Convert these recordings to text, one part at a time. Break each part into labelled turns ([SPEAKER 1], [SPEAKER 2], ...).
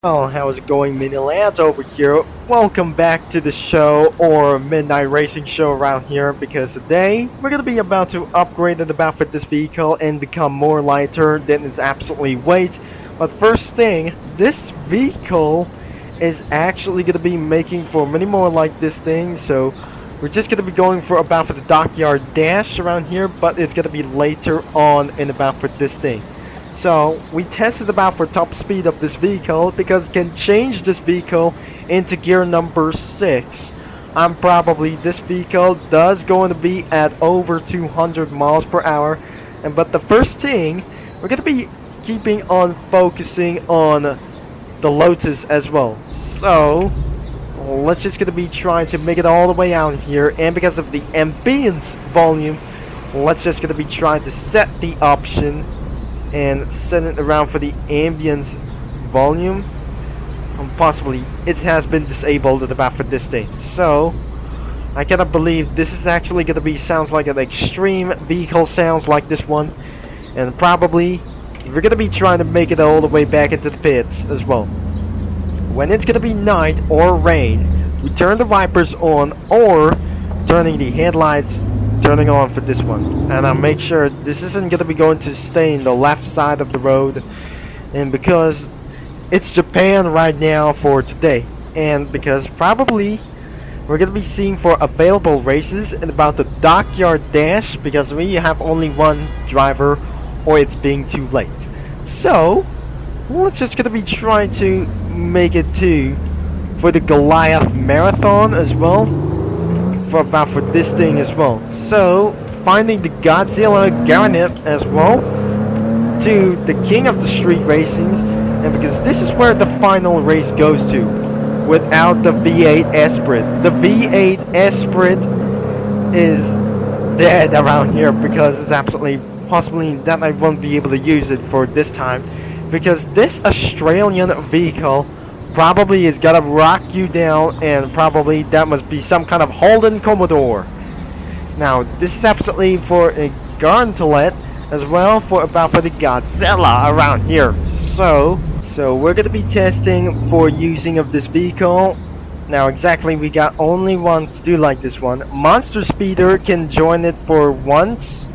[SPEAKER 1] Oh, how's it going, mini lads over here? Welcome back to the show, or midnight racing show around here, because today we're gonna be about to upgrade the about with this vehicle and become more lighter than its absolutely weight. But first thing, this vehicle is actually gonna be making for many more like this thing, so we're just gonna be going for about for the dockyard dash around here, but it's gonna be later on in about for this thing. So we tested about for top speed of this vehicle because it can change this vehicle into gear number 6. Probably this vehicle does going to be at over 200 miles per hour, but the first thing we're going to be keeping on focusing on the Lotus as well. So let's just going to be trying to make it all the way out here, and because of the ambience volume, let's just going to be trying to set the option and set it around for the ambience volume. Possibly it has been disabled at about for this thing, so I cannot believe this is actually going to be sounds like an extreme vehicle sounds like this one. And probably we're going to be trying to make it all the way back into the pits as well. When it's going to be night or rain, we turn the wipers on, or turning the headlights turning on for this one. And I'll make sure this isn't going to be going to stay in the left side of the road, and because it's Japan right now for today, and because probably we're going to be seeing for available races and about the dockyard dash, because we have only one driver or it's being too late. So let's just going to be trying to make it to for the Goliath Marathon as well, for about for this thing as well. So finding the Godzilla Garnet as well to the king of the street racings, and because this is where the final race goes to without the V8 Esprit. The V8 Esprit is dead around here because it's absolutely possibly that I won't be able to use it for this time, because this Australian vehicle probably is gonna rock you down, and probably that must be some kind of Holden Commodore. Now this is absolutely for a Gauntlet as well, for about for the Godzilla around here. So we're gonna be testing for using of this vehicle. Now exactly we got only one to do like this one. Monster Speeder can join it for once,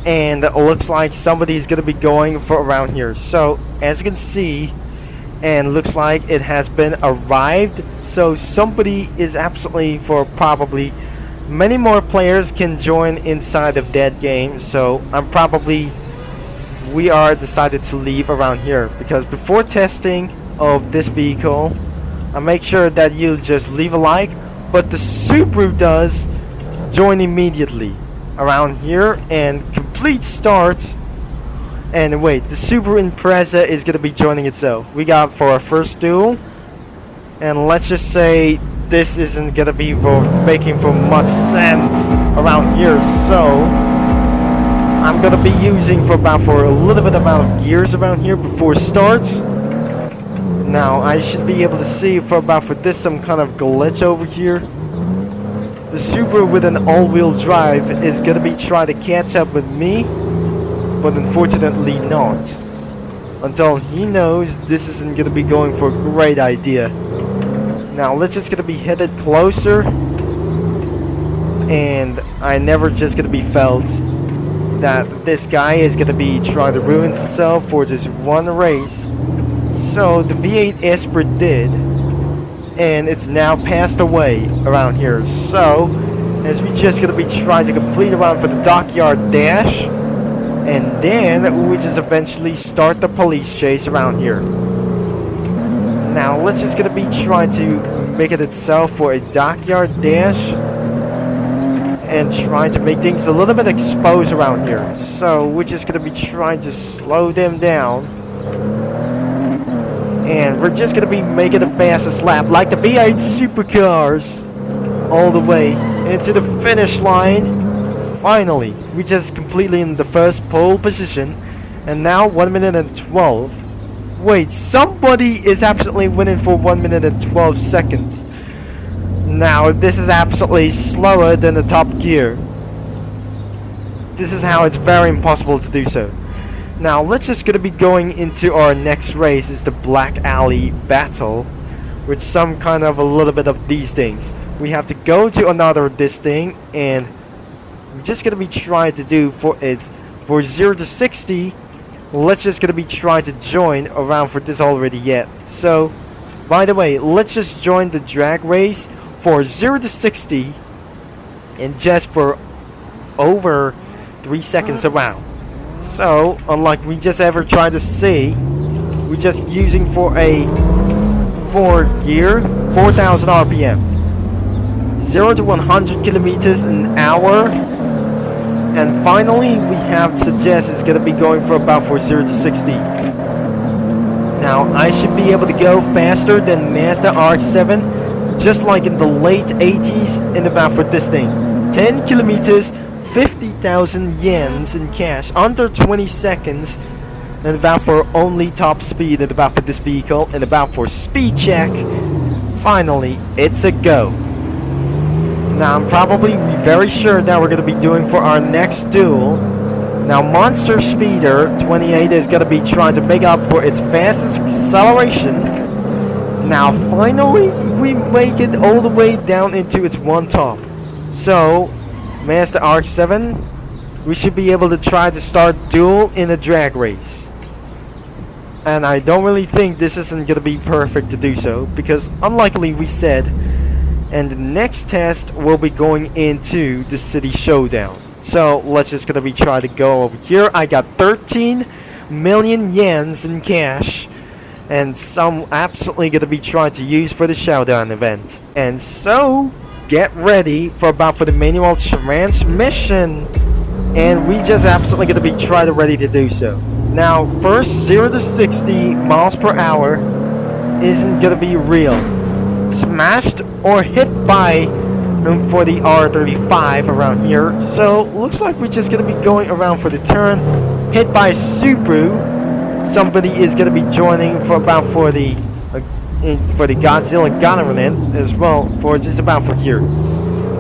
[SPEAKER 1] and it looks like somebody's gonna be going for around here. So as you can see, and looks like it has been arrived, so somebody is absolutely for probably many more players can join inside of that game. So we are decided to leave around here, because before testing of this vehicle, I make sure that you just leave a like, but the Subaru does join immediately around here and complete start. And wait, the Subaru Impreza is going to be joining itself. We got for our first duel, and let's just say this isn't going to be for making for much sense around here, so I'm going to be using for about for a little bit amount of gears around here before start. Now I should be able to see for about for this some kind of glitch over here. The Subaru with an all-wheel drive is going to be trying to catch up with me, but unfortunately not, until he knows this isn't going to be going for a great idea. Now let's just going to be headed closer, and I never just going to be felt that this guy is going to be trying to ruin himself for just one race. So the V8 Esprit did, and it's now passed away around here. So as we just going to be trying to complete around for the dockyard dash, and then we just eventually start the police chase around here. Now let's just gonna be trying to make it itself for a dockyard dash, and trying to make things a little bit exposed around here. So we're just gonna be trying to slow them down, and we're just gonna be making the fastest lap like the V8 supercars all the way into the finish line. Finally, we just completely in the first pole position, and now 1 minute and 12. Wait, somebody is absolutely winning for 1 minute and 12 seconds. Now this is absolutely slower than the Top Gear. This is how it's very impossible to do so. Now let's just gonna be going into our next race is the Black Alley Battle with some kind of a little bit of these things. We have to go to another this thing, and we're just gonna be trying to do for 0 to 60. Let's just gonna be trying to join around for this already yet. So by the way, let's just join the drag race for 0 to 60 and just for over 3 seconds around. So unlike we just ever tried to see, we're just using for a 4th gear 4,000 RPM, 0 to 100 kilometers an hour, and finally we have suggest it's gonna be going for about 0 to 60. Now I should be able to go faster than Mazda RX-7, just like in the late 80s in about for this thing. 10 kilometers, 50,000 yens in cash, under 20 seconds, and about for only top speed and about for this vehicle, and about for speed check. Finally, it's a go. Now I'm probably very sure that we're going to be doing for our next duel. Now Monster Speeder 28 is going to be trying to make up for its fastest acceleration. Now finally we make it all the way down into its one top. So Mazda RX-7, we should be able to try to start duel in a drag race. And I don't really think this isn't going to be perfect to do so, because unlikely we said, and the next test will be going into the city showdown. So let's just gonna be trying to go over here. I got 13 million yens in cash, and some absolutely gonna be trying to use for the showdown event. And so get ready for the manual transmission, and we just absolutely gonna be ready to do so. Now first 0 to 60 miles per hour isn't gonna be real. Smashed or hit by for the R35 around here. So looks like we're just gonna be going around for the turn. Hit by Subaru. Somebody is gonna be joining for the Godzilla Government as well, for just about for here.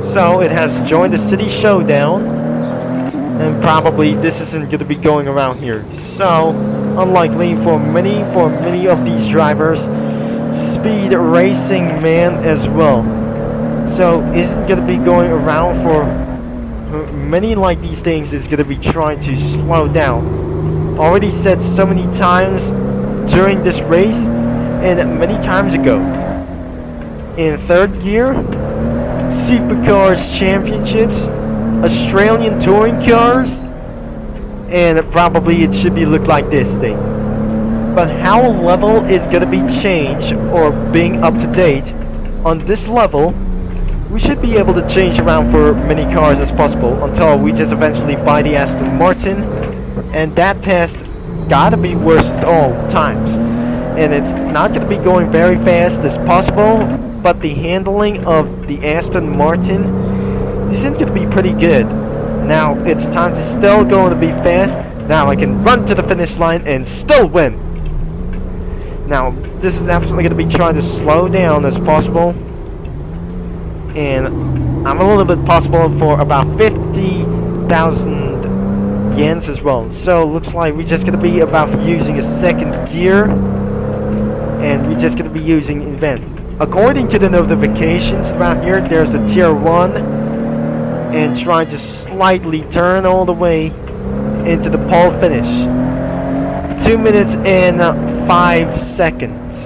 [SPEAKER 1] So it has joined the city showdown, and probably this isn't gonna be going around here. So unlikely for many of these drivers. Speed racing man as well. So isn't gonna be going around for many like these things is gonna be trying to slow down. Already said so many times during this race and many times ago. In 3rd gear, Supercars Championships, Australian Touring Cars, and probably it should be look like this thing. But how a level is going to be changed or being up to date on this level, we should be able to change around for many cars as possible until we just eventually buy the Aston Martin, and that test gotta be worst at all times. And it's not going to be going very fast as possible, but the handling of the Aston Martin isn't going to be pretty good. Now it's time to still going to be fast. Now I can run to the finish line and still win. Now, this is absolutely going to be trying to slow down as possible. And I'm a little bit possible for about 50,000 yens as well. So, looks like we're just going to be about using a 2nd gear. And we're just going to be using event. According to the notifications around here, there's a tier 1. And trying to slightly turn all the way into the pole finish. 2 minutes and 5 seconds.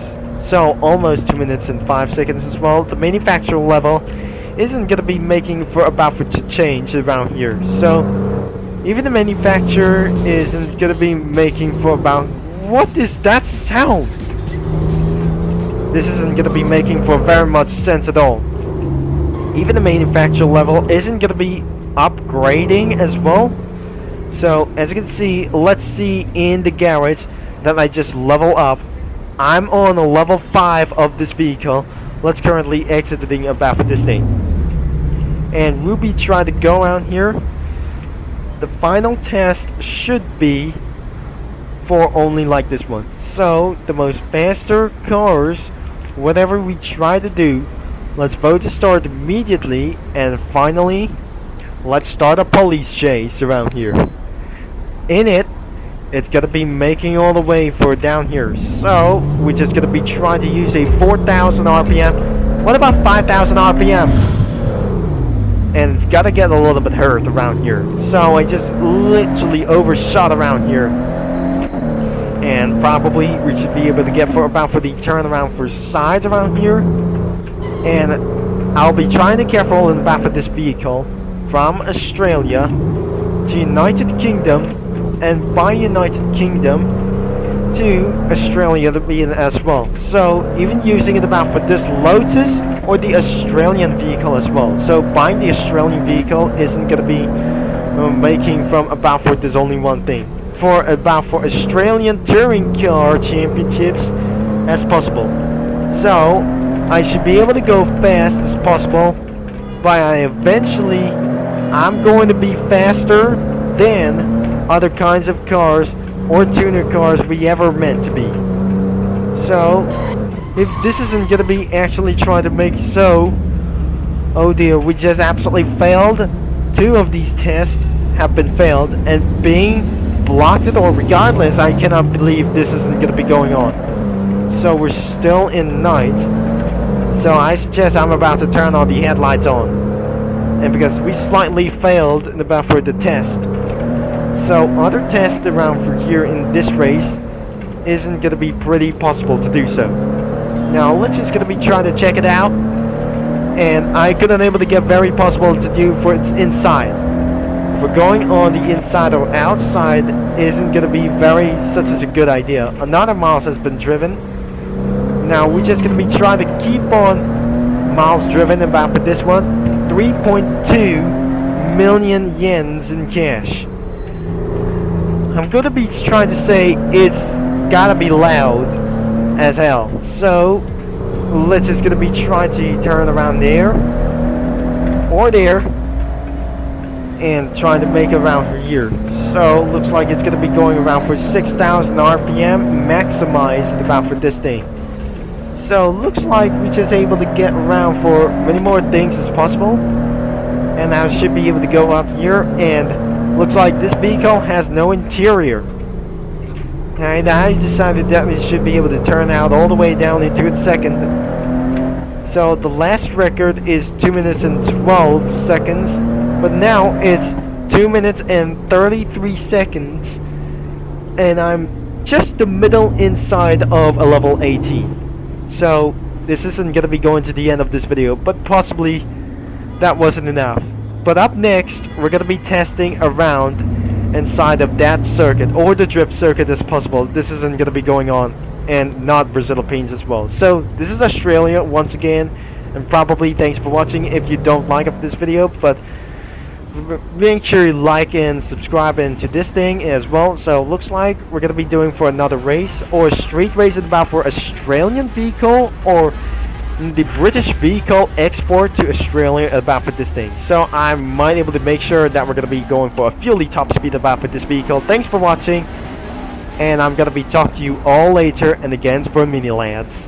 [SPEAKER 1] So almost 2 minutes and 5 seconds as well. The manufacturer level isn't going to be making for change around here. So even the manufacturer isn't going to be making for about... What is that sound? This isn't going to be making for very much sense at all. Even the manufacturer level isn't going to be upgrading as well. So as you can see, let's see in the garage that I just level up. I'm on a level 5 of this vehicle. Let's currently exiting about for this thing. And we'll be trying to go around here. The final test should be for only like this one. So the most faster cars, whatever we try to do, let's vote to start immediately. And finally, let's start a police chase around here. In it, it's gonna be making all the way for down here. So we're just gonna be trying to use a 4,000 RPM. What about 5,000 RPM? And it's gotta get a little bit hurt around here. So I just literally overshot around here. And probably we should be able to get for the turnaround for sides around here. And I'll be trying to careful in the back of this vehicle from Australia to United Kingdom, and by United Kingdom to Australia to be in as well. So even using it about for this Lotus or the Australian vehicle as well. So buying the Australian vehicle isn't going to be making from about for there's only one thing. For about for Australian touring car championships as possible. So I should be able to go fast as possible, but eventually I'm going to be faster than other kinds of cars or tuner cars we ever meant to be. So if this isn't gonna be actually trying to make so, oh dear, we just absolutely failed. 2 of these tests have been failed and being blocked it, or regardless, I cannot believe this isn't gonna be going on. So we're still in night. So I suggest I'm about to turn all the headlights on. And because we slightly failed in about for the test. So other tests around for here in this race isn't going to be pretty possible to do so. Now let's just going to be trying to check it out. And I couldn't able to get very possible to do for its inside. If we're going on the inside or outside isn't going to be very such as a good idea. Another miles has been driven. Now we're just going to be trying to keep on miles driven about for this one. 3.2 million yens in cash. I'm gonna be trying to say it's gotta be loud as hell. So let's just gonna be trying to turn around there or there and trying to make it around here. So looks like it's gonna be going around for 6,000 RPM maximized about for this thing. So looks like we're just able to get around for many more things as possible. And I should be able to go up here, and looks like this vehicle has no interior. And I decided that we should be able to turn out all the way down into its second. So the last record is 2 minutes and 12 seconds, but now it's 2 minutes and 33 seconds. And I'm just the middle inside of a level 18. So this isn't going to be going to the end of this video, but possibly that wasn't enough. But up next, we're going to be testing around inside of that circuit, or the drift circuit as possible. This isn't going to be going on, and not Philippines as well. So this is Australia once again, and probably thanks for watching if you don't like this video, but make sure you like and subscribe into this thing as well. So looks like we're going to be doing for another race, or a street race about for Australian vehicle, or the British vehicle export to Australia about for this thing. So I might able to make sure that we're going to be going for a fuely top speed about for this vehicle. Thanks for watching, and I'm going to be talking to you all later, and again for mini lads.